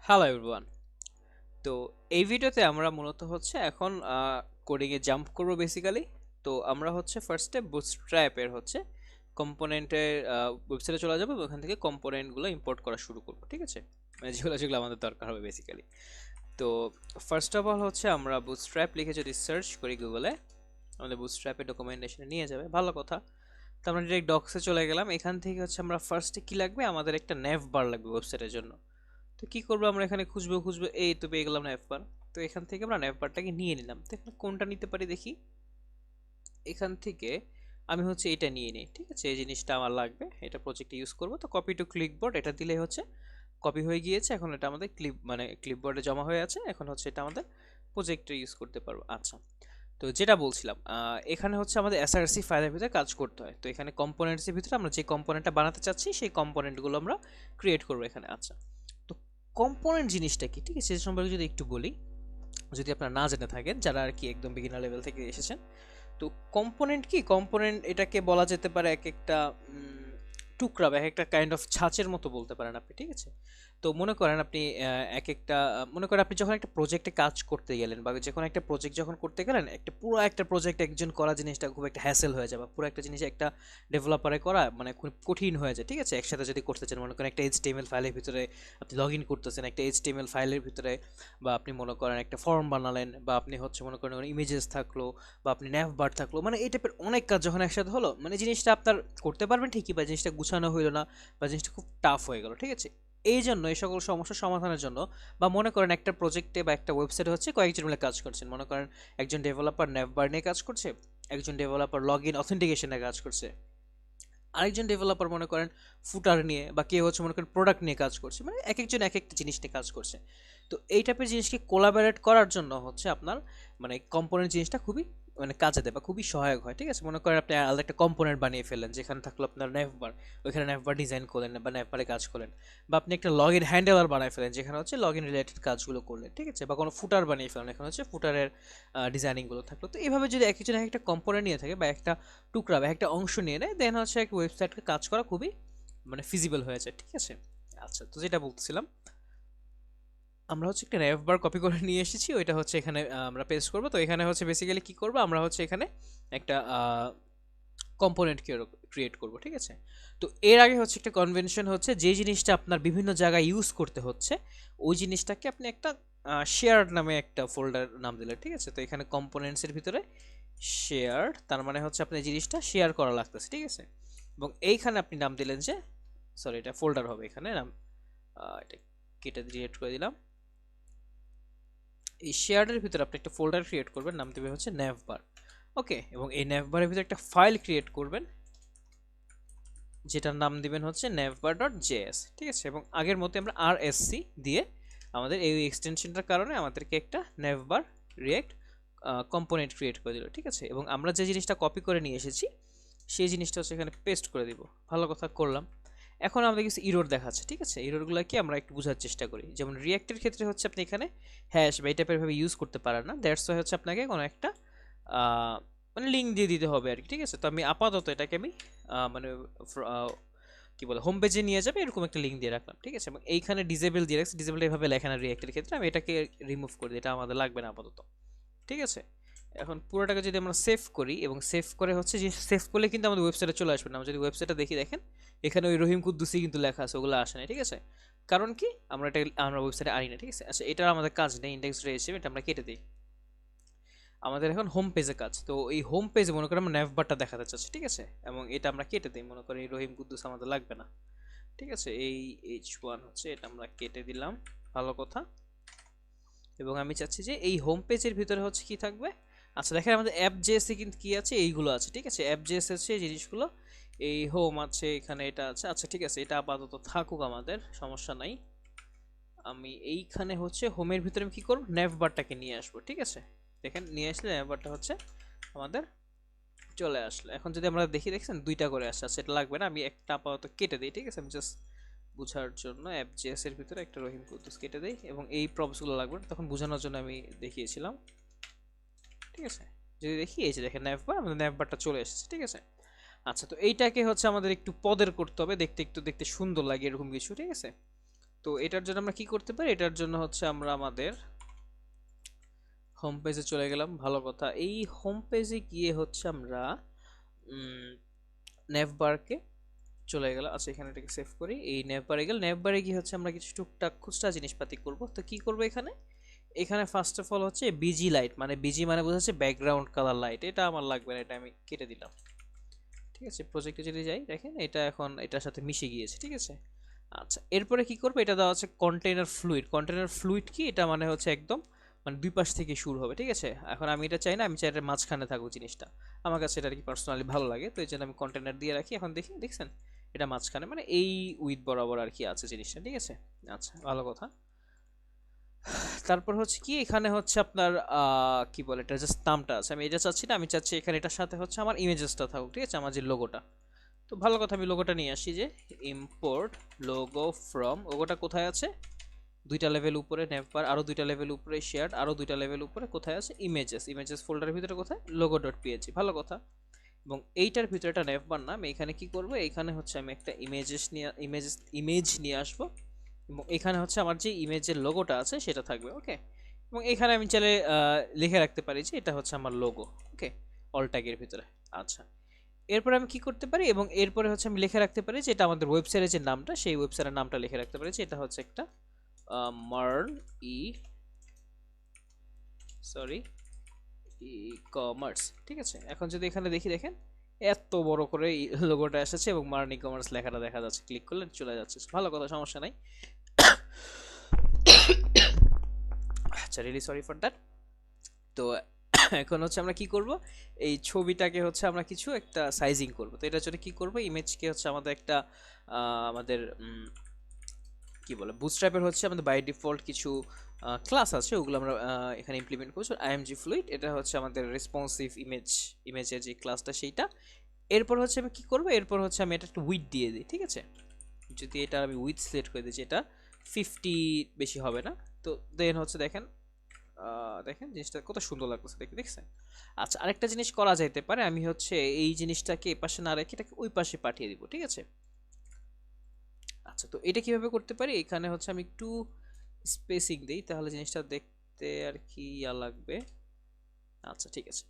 Hello everyone. তো এই ভিডিওতে আমরা মূলত হচ্ছে এখন কোডিং এ জাম্প করব বেসিক্যালি। তো আমরা হচ্ছে ফার্স্টে বুটস্ট্র্যাপের হচ্ছে কম্পোনেন্টের ওয়েবসাইটে চলে যাব এবং ওখান থেকে কম্পোনেন্টগুলো ইম্পোর্ট করা শুরু করব, ঠিক আছে? মানে যেগুলো যেগুলো আমাদের দরকার হবে বেসিক্যালি। তো ফার্স্ট অফ অল হচ্ছে আমরা বুটস্ট্র্যাপ লিখে যদি সার্চ করি গুগলে, আমাদের বুটস্ট্র্যাপের ডকুমেন্টেশনে নিয়ে যাবে, ভালো কথা। তো আমরা ডিরেক্ট ডক্সে চলে গেলাম। এখান থেকে হচ্ছে আমরা ফার্স্টে কি লাগবে, আমাদের একটা নেভবার লাগবে ওয়েবসাইটের জন্য। তো কি করবো, আমরা এখানে খুঁজবো খুঁজবো, এই তো পেয়ে গেলাম নেভবার। তো এখান থেকে আমরা নেভবারটাকে নিয়ে নিলাম। তো এখানে কোনটা নিতে পারি দেখি। এখান থেকে আমি হচ্ছে এটা নিয়ে নিই, ঠিক আছে? এই জিনিসটা আমার লাগবে, এটা প্রজেক্টে ইউজ করব। তো কপি টু ক্লিকবোর্ড এটা দিলে হচ্ছে কপি হয়ে গিয়েছে। এখন এটা আমাদের ক্লিপবোর্ডে জমা হয়ে আছে। এখন হচ্ছে এটা আমাদের প্রজেক্টে ইউজ করতে পারবো। আচ্ছা, তো যেটা বলছিলাম, এখানে হচ্ছে আমাদের এসআরসি ফাইলের ভিতরে কাজ করতে হয়। তো এখানে কম্পোনেন্টসের ভিতরে আমরা যে কম্পোনেন্টটা বানাতে চাচ্ছি সেই কম্পোনেন্টগুলো আমরা ক্রিয়েট করবো এখানে। আচ্ছা, তো কম্পোনেন্ট জিনিসটা কি, ঠিক আছে, সে সম্পর্কে যদি একটু বলি, যদি আপনারা না জেনে থাকেন, যারা আর কি একদম বিগিনার লেভেল থেকে এসেছেন। তো কম্পোনেন্ট কি, কম্পোনেন্ট এটাকে বলা যেতে পারে এক একটা টুকরা বা এক একটা কাইন্ড অফ ছাঁচের মতো বলতে পারেন আপনি, ঠিক আছে? তো মনে করেন আপনি এক একটা মনে করেন আপনি যখন একটা প্রজেক্টে কাজ করতে গেলেন বা যে কোনো একটা প্রজেক্ট যখন করতে গেলেন, একটা পুরো একটা প্রজেক্ট একজন করা জিনিসটা খুব একটা হ্যাসেল হয়ে যায়, বা পুরো একটা জিনিস একটা ডেভেলপারে করা মানে খুব কঠিন হয়ে যায়, ঠিক আছে? একসাথে যদি করতে চান, মনে করেন একটা এইচটিএমএল ফাইলের ভিতরে আপনি লগ ইন করতেছেন, একটা এইচটিএমএল ফাইলের ভিতরে, বা আপনি মনে করেন একটা ফর্ম বানালেন, বা আপনি হচ্ছে মনে করেন ইমেজেস থাকলো, বা আপনি ন্যাভবার থাকলো, মানে এই টাইপের অনেক কাজ যখন একসাথে হলো, মানে জিনিসটা আপনার করতে পারবেন ঠিকই, বা জিনিসটা গুছানো হইলো না, বা জিনিসটা খুব টাফ হয়ে গেল, ঠিক আছে? এই জন্য এই সকল সমস্যার সমাধানের জন্য, বা মনে করেন একটা প্রজেক্টে বা একটা ওয়েবসাইটে হচ্ছে কয়েকজন মিলে কাজ করছেন, মনে করেন একজন ডেভেলপার ন্যাভবার নিয়ে কাজ করছে, একজন ডেভেলপার লগ ইন অথেন্টিকেশনে কাজ করছে, আরেকজন ডেভেলপার মনে করেন ফুটার নিয়ে, বা কেউ হচ্ছে মনে করেন প্রোডাক্ট নিয়ে কাজ করছে, মানে এক একজন এক একটা জিনিস নিয়ে কাজ করছে। তো এই টাইপের জিনিসকে কোলাবোরেট করার জন্য হচ্ছে আপনার মানে কম্পোনেন্ট জিনিসটা খুবই মানে কাজে দেয় বা খুবই সহায়ক হয়, ঠিক আছে? মনে করেন আপনি আলাদা একটা কম্পোনেন্ট বানিয়ে ফেললেন, যেখানে থাকলো আপনার নেভবার, ওইখানে নেভবার ডিজাইন করলেন বা নেভবারে কাজ করলেন, বা আপনি একটা লগ ইন হ্যান্ডেলার বানিয়ে ফেলেন, যেখানে হচ্ছে লগ ইন রিলেটেড কাজগুলো করলেন, ঠিক আছে? বা কোনো ফুটার বানিয়ে ফেলেন, এখানে হচ্ছে ফুটারের ডিজাইনিংগুলো থাকলো। তো এইভাবে যদি এক একজন এক একটা কম্পোনেন্ট নিয়ে থাকে বা একটা টুকরা বা একটা অংশ নিয়ে নেয়, দেন হচ্ছে এক ওয়েবসাইটকে কাজ করা খুবই মানে ফিজিবল হয়ে যায়, ঠিক আছে? আচ্ছা, তো যেটা বলতেছিলাম, আমরা হচ্ছে একটা র্যাভ কপি করে নিয়ে এসেছি, ওইটা হচ্ছে এখানে আমরা পেস্ট করব। তো এখানে হচ্ছে বেসিক্যালি কি করব, আমরা হচ্ছে এখানে একটা কম্পোনেন্ট ক্রিয়েট করব, ঠিক আছে? তো এর আগে হচ্ছে একটা কনভেনশন হচ্ছে, যে জিনিসটা আপনার বিভিন্ন জায়গায় ইউজ করতে হচ্ছে, ওই জিনিসটাকে আপনি একটা শেয়ার নামে একটা ফোল্ডার নাম দিলেন, ঠিক আছে? তো এখানে কম্পোনেন্টসের ভিতরে শেয়ার, তার মানে হচ্ছে আপনি জিনিসটা শেয়ার করা লাগতেছে, ঠিক আছে? এবং এইখানে আপনি নাম দিলেন যে, সরি এটা ফোল্ডার হবে, এখানে নাম এটা কেটে ডিলিট করে দিলাম। এই শেয়ারের ভিতরে আপনি একটা ফোল্ডার ক্রিয়েট করবেন, নাম দেবেন হচ্ছে নেভবার। ওকে, এবং এই নেভবারের ভিতরে একটা ফাইল ক্রিয়েট করবেন, যেটার নাম দিবেন হচ্ছে navbar.js, ঠিক আছে? এবং আগের মতো আমরা আরএসসি দিয়ে আমাদের এই এক্সটেনশনটার কারণে আমাদেরকে একটা নেভবার রিয়েক্ট কম্পোনেন্ট ক্রিয়েট করে দিল, ঠিক আছে? এবং আমরা যে জিনিসটা কপি করে নিয়ে এসেছি সেই জিনিসটা হচ্ছে এখানে পেস্ট করে দিব। ভালো কথা করলাম। এখন আমাদের কিছু ইরোর দেখাচ্ছে, ঠিক আছে? ইরোরগুলো কি আমরা একটু বোঝার চেষ্টা করি। যেমন রিয়েক্টের ক্ষেত্রে হচ্ছে আপনি এখানে হ্যাশ বা এই টাইপের ভাবে ইউজ করতে পারেন না, দ্যাটস ওয়াই হচ্ছে আপনাকে কোনো একটা মানে লিঙ্ক দিয়ে দিতে হবে আর কি, ঠিক আছে? তো আমি আপাতত এটাকে আমি মানে কি বলে হোম পেজে নিয়ে যাবে এরকম একটা লিঙ্ক দিয়ে রাখলাম, ঠিক আছে? এবং এইখানে ডিসেবল দিয়ে রাখছি, ডিসেবল এভাবে লেখা না রিয়েক্টের ক্ষেত্রে, আমি এটাকে রিমুভ করে দিই, এটা আমাদের লাগবে না আপাতত, ঠিক আছে? এখন পুরোটাকে যদি আমরা সেভ করি, এবং সেভ করে হচ্ছে যে সেভ করলে কিন্তু আমাদের ওয়েবসাইটে চলে আসবে না। আমরা যদি ওয়েবসাইটটা দেখি, দেখেন এখানে ওই রহিম কুদ্দুসি কিন্তু লেখা আছে, ওগুলো আসে না, ঠিক আছে? কারণ কি, আমরা এটা আমরা ওয়েবসাইটে আনি না, ঠিক আছে? আচ্ছা, এটা আমাদের কাজ নেই, ইন্ডেক্স রয়েছে, এটা আমরা কেটে দিই। আমাদের এখন হোম পেজে কাজ। তো এই হোম পেজে মনে করি আমরা ন্যাভবারটা দেখাতে চাচ্ছি, ঠিক আছে? এবং এটা আমরা কেটে দিই, মনে করি এই রহিম কুদ্দুস আমাদের লাগবে না, ঠিক আছে? এই H1 হচ্ছে এটা আমরা কেটে দিলাম, ভালো কথা। এবং আমি চাচ্ছি যে এই হোম পেজের ভিতরে হচ্ছে কি থাকবে। আচ্ছা, দেখেন আমাদের অ্যাপ জেএসে কিন্তু কি আছে, এইগুলো আছে, ঠিক আছে? অ্যাপ জেএস আছে এই জিনিসগুলো, এই হোম আছে, এখানে এটা আছে। আচ্ছা, ঠিক আছে, এটা আপাতত থাকুক, আমাদের সমস্যা নাই। আমি এইখানে হচ্ছে হোমের ভিতরে আমি কি করব, নেভবারটাকে নিয়ে আসবো, ঠিক আছে? দেখেন নিয়ে আসলে নেভবারটা হচ্ছে আমাদের চলে আসলো। এখন যদি আমরা দেখি, দেখছেন দুইটা করে আসছে। আচ্ছা, এটা লাগবে না, আমি একটা আপাতত কেটে দিই, ঠিক আছে? আমি জাস্ট বুঝার জন্য অ্যাপ.js এর ভিতরে একটা রহিম কুদ্দুস কেটে দেই, এবং এই প্রপসগুলো লাগবে না, তখন বোঝানোর জন্য আমি দেখিয়েছিলাম, ঠিক আছে? যদি দেখি, এই যে দেখেন ন্যাভবার, আমাদের ন্যাভবারটা চলে এসেছে, ঠিক আছে? আচ্ছা, তো এইটাকে হচ্ছে আমাদের একটু পদের করতে হবে, দেখতে একটু দেখতে সুন্দর লাগে এরকম কিছু, ঠিক আছে? তো এটার জন্য আমরা কি করতে পারি, এটার জন্য হচ্ছে আমরা আমাদের হোম পেজে চলে গেলাম, ভালো কথা। এই হোম পেজে গিয়ে হচ্ছে আমরা নেভবারকে চলে গেলাম। আচ্ছা এখানে এটাকে সেভ করি, এই নেভবারে গেল। নেভবারে গিয়ে হচ্ছে আমরা কিছু টুকটাক খুচরা জিনিসপাতি করব। তো কি করব এখানে, এখানে ফার্স্ট অফ অল হচ্ছে বিজি লাইট, মানে বিজি মানে বোঝাচ্ছে ব্যাকগ্রাউন্ড কালার লাইট, এটা আমার লাগবে না, এটা আমি কেটে দিলাম। ঠিক আছে, প্রজেক্টে যদি যাই দেখেন এটা এখন এটার সাথে মিশে গিয়েছে। ঠিক আছে, আচ্ছা এরপরে কি করবে, এটা দেওয়া আছে কন্টেইনার ফ্লুইড। কন্টেইনার ফ্লুইড কি, এটা মানে হচ্ছে একদম মানে দুই পাশ থেকে শুরু হবে। ঠিক আছে, এখন আমি এটা চাই না, আমি চাই এটা মাঝখানে থাকুক জিনিসটা, আমার কাছে এটা আর কি পার্সোনালি ভালো লাগে, তো এই জন্য আমি কন্টেইনার দিয়ে রাখি। এখন দেখি, দেখছেন এটা মাঝখানে মানে এই উইথ বরাবর আর কি আছে জিনিসটা। ঠিক আছে, আচ্ছা ভালো কথা। তারপর হচ্ছে কি, এখানে হচ্ছে আপনার কি বলে এটা, জাস্ট নামটা আছে, আমি এটা চাচ্ছি না, আমি চাচ্ছি এখানে এটার সাথে হচ্ছে আমার ইমেজেসটা থাকুক। ঠিক আছে, আমার যে লোগোটা, তো ভালো কথা, আমি লোগোটা নিয়ে আসি, যে ইম্পোর্ট লোগো ফ্রম, লোগোটা কোথায় আছে, দুইটা লেভেল উপরে নেভবার, আরো দুইটা লেভেল উপরে শেয়ার্ড, আরো দুইটা লেভেল উপরে কোথায় আছে ইমেজেস, ইমেজেস ফোল্ডারের ভিতরে কোথায় লোগো ডট পিএইচপি, ভালো কথা। এবং এইটার ভিতরে একটা নেভবার নাম, এখানে কি করব, এখানে হচ্ছে আমি একটা ইমেজ নিয়ে আসবো, এবং এখানে হচ্ছে আমার যে ইমেজের লোগোটা আছে সেটা থাকবে। ওকে, এবং এখানে আমি চাইলে লিখে রাখতে পারি যে এটা হচ্ছে আমার লোগো। ওকে, অল ট্যাগের ভিতরে। আচ্ছা, এরপরে আমি কি করতে পারি, এবং এরপরে হচ্ছে আমি লিখে রাখতে পারি যে এটা আমাদের ওয়েবসাইটের যে নামটা, সেই ওয়েবসাইটের নামটা লিখে রাখতে পারি যে এটা হচ্ছে একটা মার্ন ই সরি ই কমার্স। ঠিক আছে, এখন যদি এখানে দেখি, দেখেন এত বড় করে লোগোটা এসেছে এবং মার্ন ই কমার্স লেখাটা দেখা যাচ্ছে, ক্লিক করলে চলে যাচ্ছে, ভালো কথা, সমস্যা নাই। আচ্ছা, রিয়েলি সরি ফর দ্যাট। তো এখন হচ্ছে আমরা কি করব, এই ছবিটাকে হচ্ছে আমরা কিছু একটা সাইজিং করব। তো এটার জন্য কি করব, ইমেজকে হচ্ছে আমাদের একটা আমাদের কি বলে বুটস্ট্র্যাপের হচ্ছে আমাদের বাই ডিফল্ট কিছু ক্লাস আছে, ওগুলো আমরা এখানে ইমপ্লিমেন্ট করছি। আইএমজি ফ্লুইড, এটা হচ্ছে আমাদের রেসপন্সিভ ইমেজের যে ক্লাসটা সেইটা। এরপর হচ্ছে আমি কি করব, এরপর হচ্ছে আমি এটা একটু উইথ দিয়ে দিই। ঠিক আছে, যদি এটা আমি উইথ সিলেক্ট করে দিই, যেটা 50 বেশি হবে না, তো দেন হচ্ছে দেখেন দেখেন জিনিসটা কত সুন্দর লাগতেছে, দেখছেন। আচ্ছা, আরেকটা জিনিস করা যাইতে পারে, আমি হচ্ছে এই জিনিসটাকে এই পাশে না রেখে এটাকে ওই পাশে পাঠিয়ে দিব। ঠিক আছে, আচ্ছা তো এটা কিভাবে করতে পারি, এখানে হচ্ছে আমি একটু স্পেসিং দেই, তাহলে জিনিসটা দেখতে আর কি ইয়া লাগবে। আচ্ছা ঠিক আছে,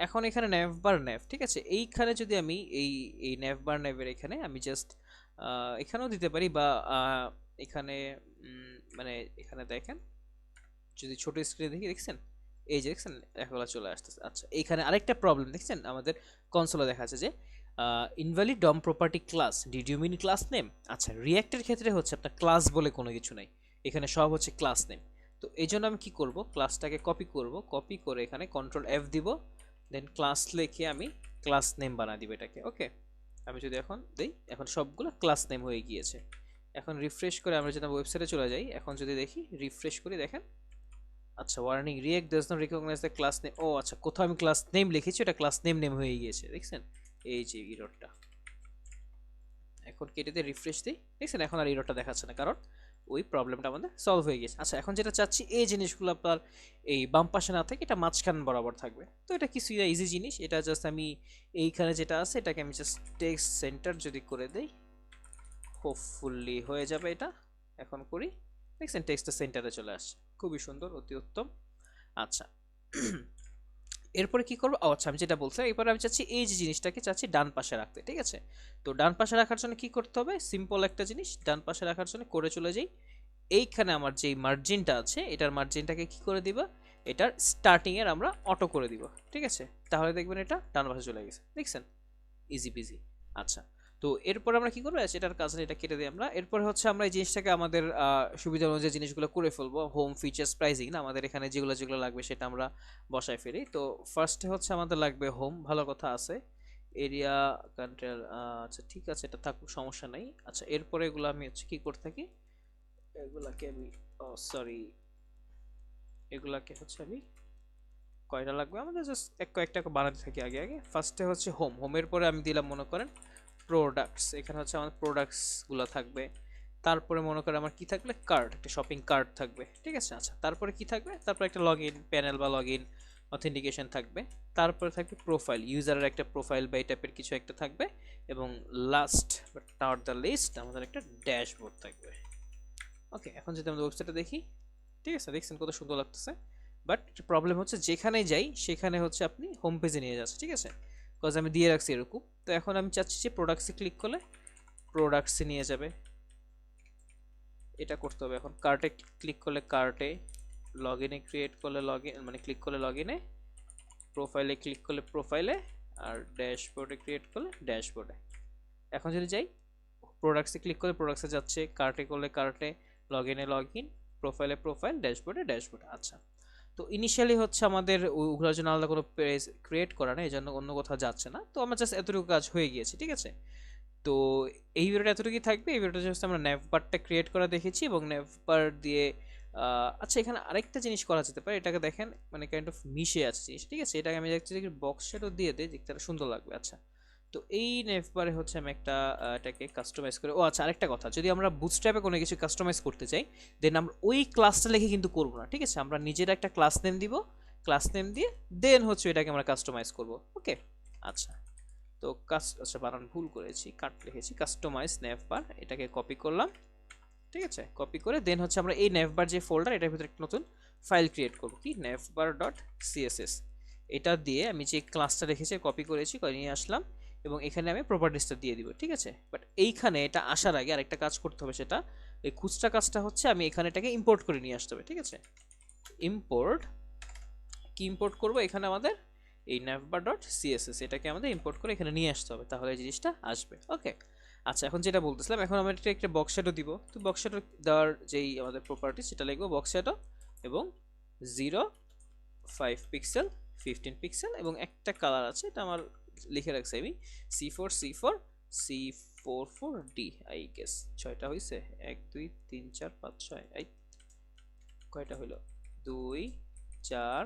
এখন এখানে নেভবার নেভ, ঠিক আছে, এইখানে যদি আমি এই নেভবার নেভের এখানে আমি জাস্ট এখানেও দিতে পারি, বা এখানে মানে এখানে দেখেন, যদি ছোট স্ক্রিনে দেখি, দেখছেন এই যে দেখছেন লেখাগুলো চলে আসতেছে। আচ্ছা, এইখানে আরেকটা প্রবলেম দেখছেন, আমাদের কনসোলে দেখা যাচ্ছে যে invalid DOM property class, did you mean class name. আচ্ছা, রিঅ্যাক্টের ক্ষেত্রে হচ্ছে আপনার ক্লাস বলে কোনো কিছু নাই, এখানে সব হচ্ছে ক্লাস নেম। তো এই জন্য আমি কি করব, ক্লাসটাকে কপি করব, কপি করে এখানে কন্ট্রোল এফ দিব, দেন ক্লাস লিখে আমি ক্লাস নেম বানা দিব এটাকে। ওকে, আমি যদি এখন দেই, এখন সবগুলো ক্লাস নেম হয়ে গিয়েছে। এখন রিফ্রেশ করে আমরা যদি ওয়েবসাইটে চলে যাই, এখন যদি দেখি রিফ্রেশ করি, দেখেন আচ্ছা warning React does not recognize the class name. ও আচ্ছা, কোথাও আমি ক্লাস নেম লিখেছি, এটা ক্লাস নেম হয়ে গিয়েছে, দেখছেন এই যে এররটা। এখন কেটে দিয়ে রিফ্রেশ দিই, দেখছেন এখন আর এররটা দেখাচ্ছে না, কারণ ওই প্রবলেমটা আমাদের সলভ হয়ে গেছে। আচ্ছা, এখন যেটা চাচ্ছি এই জিনিসগুলো আপনার এই বাম পাশে না থেকে এটা মাঝখান বরাবর থাকবে। তো এটা কিছু ইজি জিনিস, এটা জাস্ট আমি এইখানে যেটা আছে এটাকে আমি জাস্ট টেক্সট সেন্টার যদি করে দেই, হোপফুলি হয়ে যাবে এটা। এখন করি, দেখছেন টেক্সটটা সেন্টারে চলে আসছে, খুবই সুন্দর, অতি উত্তম। আচ্ছা, এরপরে কি করবো, আচ্ছা আমি যেটা বলছিলাম, এরপরে আমি চাচ্ছি এই যে জিনিসটাকে চাচ্ছি ডান পাশে রাখতে। ঠিক আছে, তো ডান পাশে রাখার জন্য কি করতে হবে, সিম্পল একটা জিনিস, ডান পাশে রাখার জন্য করে চলে যাই, এইখানে আমার যে মার্জিনটা আছে এটার মার্জিনটাকে কি করে দিবা, এটার স্টার্টিং এর আমরা অটো করে দিব। ঠিক আছে, তাহলে দেখবেন এটা ডান পাশে চলে গেছে, দেখছেন ইজি পিজি। আচ্ছা, তো এরপর আমরা কি করবো, এটার কাজ এটা কেটে দিই আমরা। এরপর হচ্ছে আমরা এই জিনিসটাকে আমাদের সুবিধা অনুযায়ী জিনিসগুলো করে ফেলবো, হোম ফিচার্স প্রাইজিং না, আমাদের এখানে যেগুলো যেগুলো লাগবে সেটা আমরা বসায় ফেলি। তো ফার্স্টে হচ্ছে আমাদের লাগবে হোম, ভালো কথা আছে, এরিয়া কন্ট্রোল, আচ্ছা ঠিক আছে এটা থাকুক, সমস্যা নাই। আচ্ছা, এরপরে এগুলো আমি হচ্ছে কি করতে থাকি, এগুলাকে আমি সরি এগুলাকে হচ্ছে আমি কয়টা লাগবে আমাদের, জাস্ট কয়েকটা বানাতে থাকি আগে আগে। ফার্স্টে হচ্ছে হোম, হোমের পরে আমি দিলাম মনে করেন প্রোডাক্টস, এখানে হচ্ছে আমার প্রোডাক্টসগুলো থাকবে। তারপরে মনে করেন আমার কি থাকবে, কার্ড, একটা শপিং কার্ড থাকবে। ঠিক আছে, আচ্ছা তারপরে কি থাকবে, তারপরে একটা লগ ইন প্যানেল বা লগ ইন অথেন্টিকেশন থাকবে। তারপরে থাকবে প্রোফাইল, ইউজারের একটা প্রোফাইল বা এই টাইপের কিছু একটা থাকবে। এবং last but not the least আমাদের একটা ড্যাশবোর্ড থাকবে। ওকে, এখন যদি আমরা ওয়েবসাইটে দেখি, ঠিক আছে, দেখছেন কত সুন্দর লাগতেছে। বাট প্রবলেম হচ্ছে যেখানে যাই সেখানে হচ্ছে আপনি হোম পেজে নিয়ে যাচ্ছে, ঠিক আছে, বিকজ আমি দিয়ে রাখছি এরকম। তো এখন আমি চাচ্ছি যে প্রোডাক্টসে ক্লিক করলে প্রোডাক্টসে নিয়ে যাবে, এটা করতে হবে। এখন কার্টে ক্লিক করলে কার্টে, লগ ইনে ক্রিয়েট করলে লগ ইন মানে ক্লিক করলে লগ ইনে, প্রোফাইলে ক্লিক করলে প্রোফাইলে, আর ড্যাশবোর্ডে ক্রিয়েট করলে ড্যাশবোর্ডে। এখন যদি যাই প্রোডাক্টসে ক্লিক করে প্রোডাক্টসে যাচ্ছে, কার্টে করলে কার্টে, লগ ইনে লগ ইন, প্রোফাইলে প্রোফাইল, ড্যাশবোর্ডে ড্যাশবোর্ড। আচ্ছা, তো ইনিশিয়ালি হচ্ছে আমাদের ওগুলোর জন্য আলাদা কোনো পেজ ক্রিয়েট করা নেই, এই জন্য অন্য কোথাও যাচ্ছে না। তো আমার জাস্ট এতটুকু কাজ হয়ে গিয়েছে, ঠিক আছে। তো এই ভিডিওটা এতটুকুই থাকবে। এই ভিডিওটা জাস্ট আমরা নেভবারটা ক্রিয়েট করা দেখেছি এবং নেভবার দিয়ে আচ্ছা এখানে আরেকটা জিনিস করা যেতে পারে, এটাকে দেখেন মানে কাইন্ড অফ মিশে আছে জিনিস, ঠিক আছে। এটাকে আমি দেখছি যে বক্স শ্যাডো দিয়ে দিই, দেখতে সুন্দর লাগবে। আচ্ছা, তো এই নেভবারে হচ্ছে আমি একটা এটাকে কাস্টমাইজ করে, ও আচ্ছা আরেকটা কথা, যদি আমরা বুটস্ট্র্যাপে কোনো কিছু কাস্টমাইজ করতে চাই দেন আমরা ওই ক্লাসটা লিখে কিন্তু করবো না, ঠিক আছে। আমরা নিজেরা একটা ক্লাস নেম দিব, ক্লাস নেম দিয়ে দেন হচ্ছে এটাকে আমরা কাস্টমাইজ করব। ওকে, আচ্ছা, তো আচ্ছা বানান ভুল করেছি, কাট লিখেছি, কাস্টমাইজ নেভবার, এটাকে কপি করলাম, ঠিক আছে। কপি করে দেন হচ্ছে আমরা এই নেভবার যে ফোল্ডার, এটার ভিতরে একটা নতুন ফাইল ক্রিয়েট করব, কি নেভবার ডট সিএসএস। এটা দিয়ে আমি যে ক্লাসটা রেখেছি কপি করেছি, করে নিয়ে আসলাম এবং এখানে আমি প্রপার্টিসটা দিয়ে দিব, ঠিক আছে। বাট এইখানে এটা আসার আগে আরেকটা কাজ করতে হবে, সেটা এই খুচরা কাজটা হচ্ছে আমি এখানে এটাকে ইম্পোর্ট করে নিয়ে আসতে হবে, ঠিক আছে। ইম্পোর্ট, কি ইম্পোর্ট করব, এখানে আমাদের এই navbar ডট সিএসএস এটাকে আমাদের ইম্পোর্ট করে এখানে নিয়ে আসতে হবে, তাহলে এই জিনিসটা আসবে। ওকে, আচ্ছা, এখন যেটা বলতেছিলাম, এখন আমরা এটা একটা বক্স শ্যাডো দিব। তো বক্স শ্যাডো দেওয়ার যেই আমাদের প্রপার্টি সেটা লিখবো বক্স শ্যাডো এবং 0 5 পিক্সেল 15 পিক্সেল এবং একটা কালার আছে, এটা আমার লিখে রাখছি আমি, C4 আই গেস 6টা হইছে, 1 2 3 4 5 6, এই কয়টা হইলো, 2 4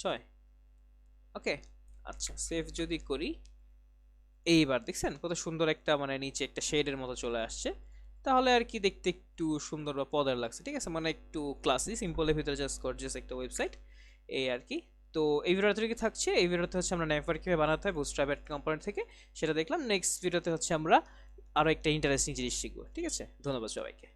6। ওকে, আচ্ছা সেভ যদি করি, এইবার দেখছেন কত সুন্দর একটা মানে নিচে একটা শেডের মতো চলে আসছে, তাহলে আর কি দেখতে একটু সুন্দর বা পদের লাগছে, ঠিক আছে, মানে একটু ক্লাসি সিম্পলের ভিতরে জাস্ট গর্জিয়াস একটা ওয়েবসাইট, এই আর কি। তো এই ভিডিওতে কি থাকছে, এই ভিডিওতে হচ্ছে আমরা নেটওয়ার্ক কিভাবে বানাতে হয় বুটস্ট্র্যাপ কম্পোনেন্ট থেকে সেটা দেখলাম। নেক্সট ভিডিওতে হচ্ছে আমরা আরো একটা ইন্টারেস্টিং জিনিস শিখবো, ঠিক আছে। ধন্যবাদ সবাইকে।